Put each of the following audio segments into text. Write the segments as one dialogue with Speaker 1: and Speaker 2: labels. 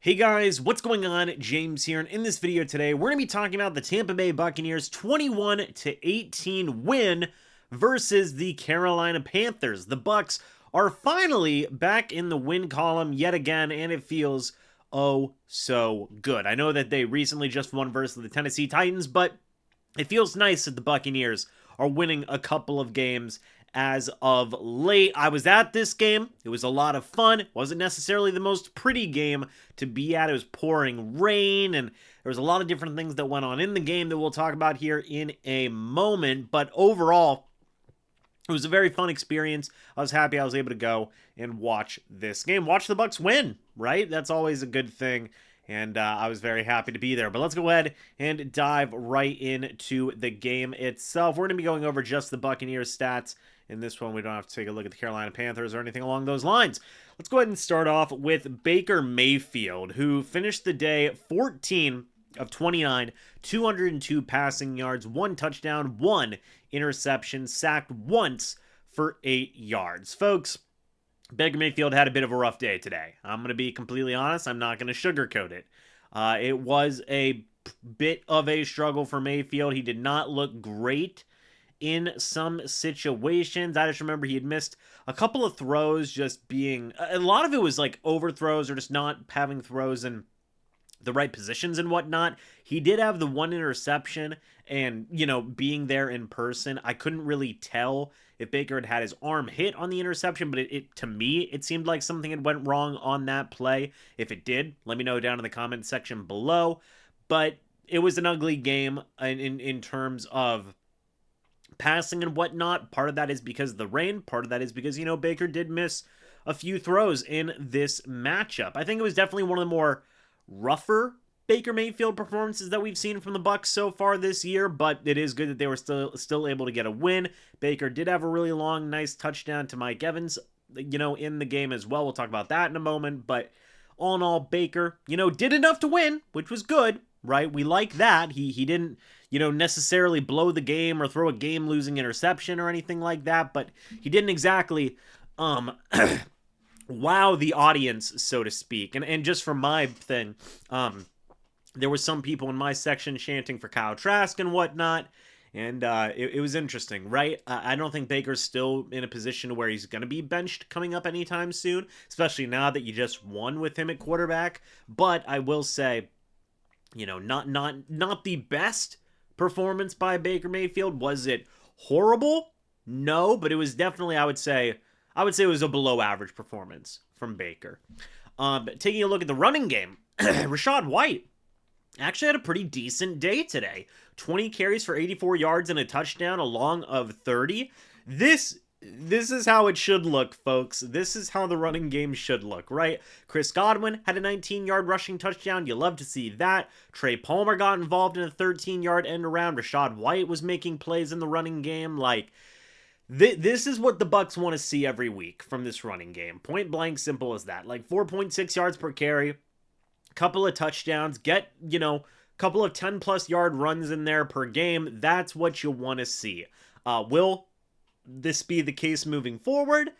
Speaker 1: Hey guys, what's going on? James here, and in this video today, we're going to be talking about the Tampa Bay Buccaneers 21-18 win versus the Carolina Panthers. The Bucs are finally back in the win column yet again, and it feels oh so good. I know that they recently just won versus the Tennessee Titans, but it feels nice that the Buccaneers are winning a couple of games as of late. I was at this game. It was a lot of fun. It wasn't necessarily the most pretty game to be at. It was pouring rain, and there was a lot of different things that went on in the game that we'll talk about here in a moment. But overall, it was a very fun experience. I was happy I was able to go and watch this game. Watch the Bucs win, right? That's always a good thing. And I was very happy to be there. But let's go ahead and dive right into the game itself. We're going to be going over just the Buccaneers stats. In this one, we don't have to take a look at the Carolina Panthers or anything along those lines. Let's go ahead and start off with Baker Mayfield, who finished the day 14 of 29, 202 passing yards, 1 touchdown, 1 interception, sacked once for 8 yards. Folks, Baker Mayfield had a bit of a rough day today. I'm going to be completely honest. I'm not going to sugarcoat it. It was a bit of a struggle for Mayfield. He did not look great in some situations. I just remember he had missed a couple of throws, just being, a lot of it was like overthrows or just not having throws in the right positions and whatnot. He did have the 1 interception, and, you know, being there in person, I couldn't really tell if Baker had his arm hit on the interception, but it to me, it seemed like something had went wrong on that play. If it did, let me know down in the comment section below. But it was an ugly game in terms of passing and whatnot. Part of that is because of the rain. Part of that is because, you know, Baker did miss a few throws in this matchup. I think it was definitely one of the more rougher Baker Mayfield performances that we've seen from the Bucs so far this year, but it is good that they were still able to get a win. Baker did have a really long, nice touchdown to Mike Evans, you know, in the game as well. We'll talk about that in a moment, but all in all, Baker, you know, did enough to win, which was good, right? We like that. He didn't, you know, necessarily blow the game or throw a game-losing interception or anything like that, but he didn't exactly wow the audience, so to speak. And just for my thing, there were some people in my section chanting for Kyle Trask and whatnot, and it was interesting, right? I don't think Baker's still in a position where he's going to be benched coming up anytime soon, especially now that you just won with him at quarterback. But I will say, you know, not the best performance by Baker Mayfield. Was it horrible? No, but it was definitely, I would say it was a below average performance from Baker. Taking a look at the running game, Rashad White actually had a pretty decent day today. 20 carries for 84 yards and a touchdown, a long of 30. This is how it should look, folks. This is how the running game should look, right? Chris Godwin had a 19-yard rushing touchdown. You love to see that. Trey Palmer got involved in a 13-yard end around. Rashad White was making plays in the running game. Like, this is what the Bucs want to see every week from this running game. Point blank, simple as that. Like 4.6 yards per carry, couple of touchdowns, get, you know, couple of 10-plus yard runs in there per game. That's what you want to see. Will this be the case moving forward?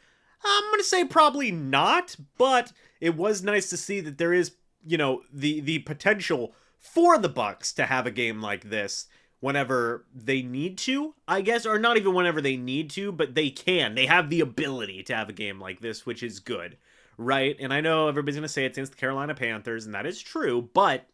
Speaker 1: I'm going to say probably not, but it was nice to see that there is, you know, the potential for the Bucs to have a game like this whenever they need to, I guess, or not even whenever they need to, but they can. They have the ability to have a game like this, which is good, right? And I know everybody's going to say it's against the Carolina Panthers, and that is true, but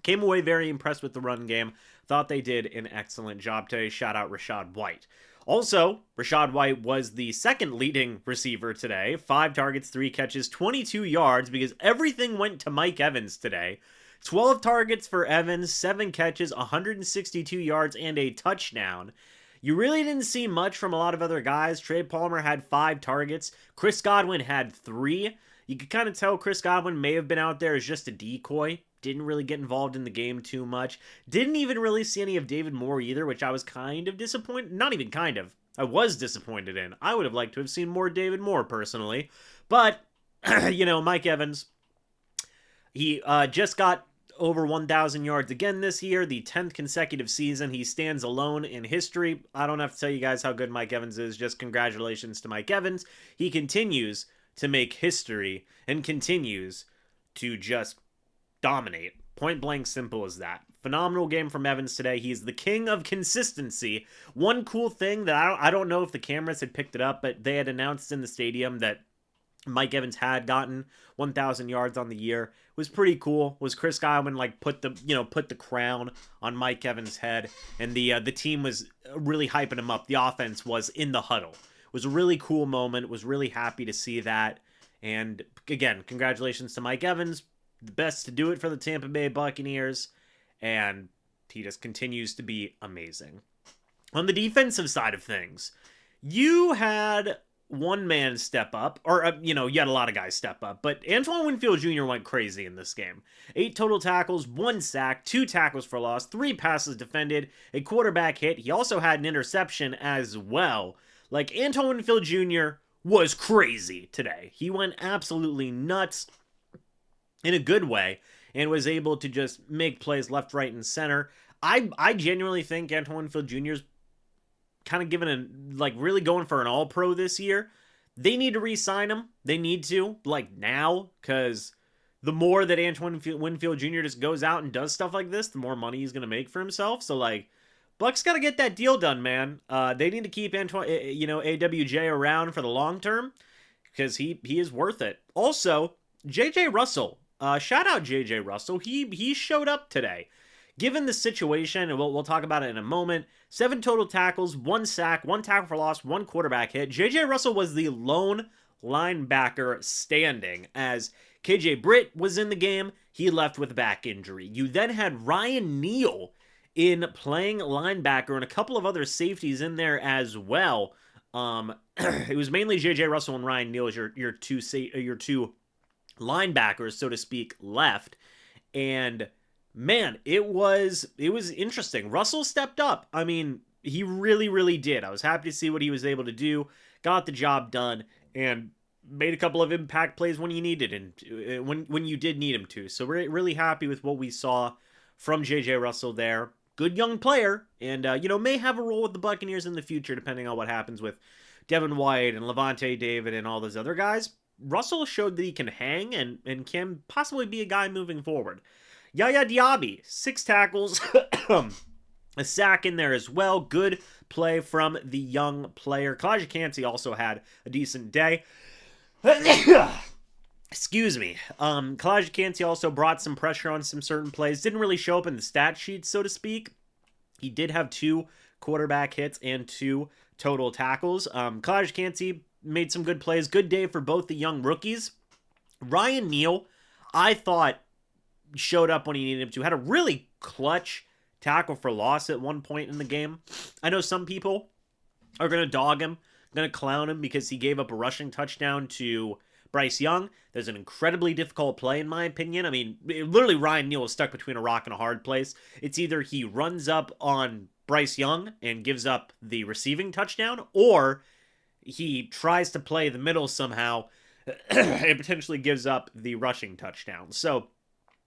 Speaker 1: came away very impressed with the run game. Thought they did an excellent job today. Shout out Rashad White. Also, Rashad White was the second leading receiver today. 5 targets, 3 catches, 22 yards, because everything went to Mike Evans today. 12 targets for Evans, 7 catches, 162 yards, and a touchdown. You really didn't see much from a lot of other guys. Trey Palmer had 5 targets. Chris Godwin had 3. You could kind of tell Chris Godwin may have been out there as just a decoy. Didn't really get involved in the game too much. Didn't even really see any of David Moore either, which I was kind of disappointed. Not even kind of. I was disappointed in. I would have liked to have seen more David Moore, personally. But, you know, Mike Evans, he just got over 1,000 yards again this year, the 10th consecutive season. He stands alone in history. I don't have to tell you guys how good Mike Evans is. Just congratulations to Mike Evans. He continues to make history and continues to just dominate. Point blank simple as that. Phenomenal game from Evans today. He's the king of consistency. One cool thing that I don't know if the cameras had picked it up, but they had announced in the stadium that Mike Evans had gotten 1,000 yards on the year. It was pretty cool. Was Chris Godwin like put the crown on Mike Evans' head, and the team was really hyping him up. The offense was in the huddle. It was a really cool moment. Was really happy to see that. And again, congratulations to Mike Evans, the best to do it for the Tampa Bay Buccaneers, and he just continues to be amazing. On the defensive side of things, you had one man step up, or, you had a lot of guys step up, but Antoine Winfield Jr. went crazy in this game. 8 total tackles, 1 sack, 2 tackles for loss, 3 passes defended, a quarterback hit. He also had an interception as well. Like, Antoine Winfield Jr. was crazy today. He went absolutely nuts in a good way and was able to just make plays left, right, and center. I genuinely think Antoine Winfield Jr. is kind of really going for an all-pro this year. They need to re-sign him. They need to, now, because the more that Antoine Winfield Jr. just goes out and does stuff like this, the more money he's going to make for himself. So, Bucs got to get that deal done, man. They need to keep AWJ around for the long term, because he is worth it. Also, J.J. Russell. Shout out J.J. Russell. He showed up today. Given the situation, and we'll talk about it in a moment, 7 total tackles, 1 sack, 1 tackle for loss, 1 quarterback hit. J.J. Russell was the lone linebacker standing as KJ Britt was in the game. He left with a back injury. You then had Ryan Neal in playing linebacker and a couple of other safeties in there as well. It was mainly J.J. Russell and Ryan Neal as your two linebackers, so to speak, left. And man, it was interesting. Russell stepped up. I mean, he really, really did. I was happy to see what he was able to do. Got the job done and made a couple of impact plays when you needed and when you did need him to. So we're really happy with what we saw from J.J. Russell there. Good young player, and may have a role with the Buccaneers in the future, depending on what happens with Devin White and Levante David and all those other guys. Russell showed that he can hang and can possibly be a guy moving forward. Yaya Diaby, 6 tackles, a sack in there as well. Good play from the young player. Kalijah Kancey also had a decent day. Excuse me. Kalijah Kancey also brought some pressure on some certain plays. Didn't really show up in the stat sheet, so to speak. He did have 2 quarterback hits and 2 total tackles. Kalijah Kancey made some good plays. Good day for both the young rookies. Ryan Neal, I thought, showed up when he needed him to. Had a really clutch tackle for loss at one point in the game. I know some people are going to dog him, going to clown him because he gave up a rushing touchdown to Bryce Young. There's an incredibly difficult play, in my opinion. I mean, literally Ryan Neal is stuck between a rock and a hard place. It's either he runs up on Bryce Young and gives up the receiving touchdown, or he tries to play the middle somehow and potentially gives up the rushing touchdown. So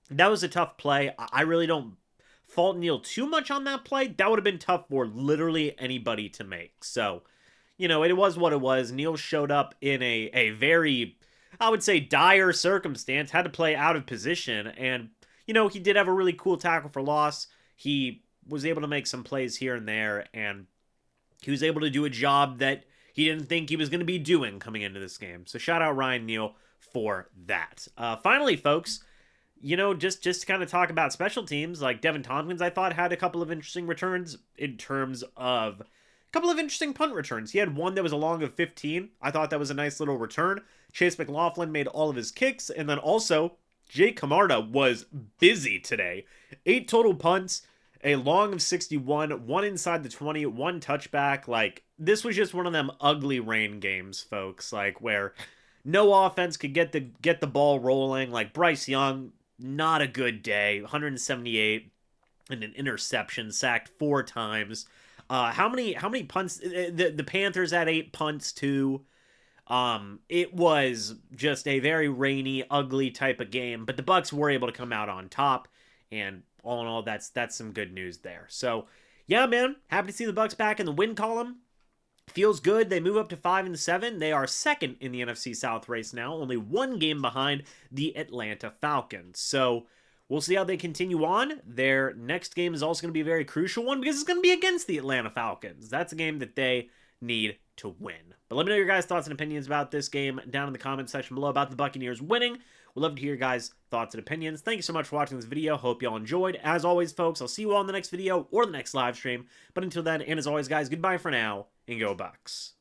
Speaker 1: that was a tough play. I really don't fault Neal too much on that play. That would have been tough for literally anybody to make. So, it was what it was. Neal showed up in a very, I would say, dire circumstance. Had to play out of position. And, he did have a really cool tackle for loss. He was able to make some plays here and there. And he was able to do a job that he didn't think he was going to be doing coming into this game. So shout out Ryan Neal for that. Finally, folks, just to kind of talk about special teams, like Devin Tompkins, I thought had a couple of interesting returns in terms of a couple of interesting punt returns. He had one that was a long of 15. I thought that was a nice little return. Chase McLaughlin made all of his kicks, and then also Jake Camarda was busy today. 8 total punts, a long of 61, 1 inside the 20, 1 touchback. This was just one of them ugly rain games, folks, where no offense could get the ball rolling. Bryce Young, not a good day. 178 and an interception, sacked 4 times. How many punts? The Panthers had 8 punts too. It was just a very rainy, ugly type of game, but the Bucs were able to come out on top, and all in all, that's some good news there. So, yeah, man, happy to see the Bucs back in the win column. Feels good. They move up to 5-7. They are second in the NFC South race now, only one game behind the Atlanta Falcons. So we'll see how they continue on. Their next game is also going to be a very crucial one because it's going to be against the Atlanta Falcons. That's a game that they need to win. But let me know your guys' thoughts and opinions about this game down in the comment section below about the Buccaneers winning. We'd love to hear your guys' thoughts and opinions. Thank you so much for watching this video. Hope you all enjoyed. As always, folks, I'll see you all in the next video or the next live stream. But until then, and as always, guys, goodbye for now, and go Bucs.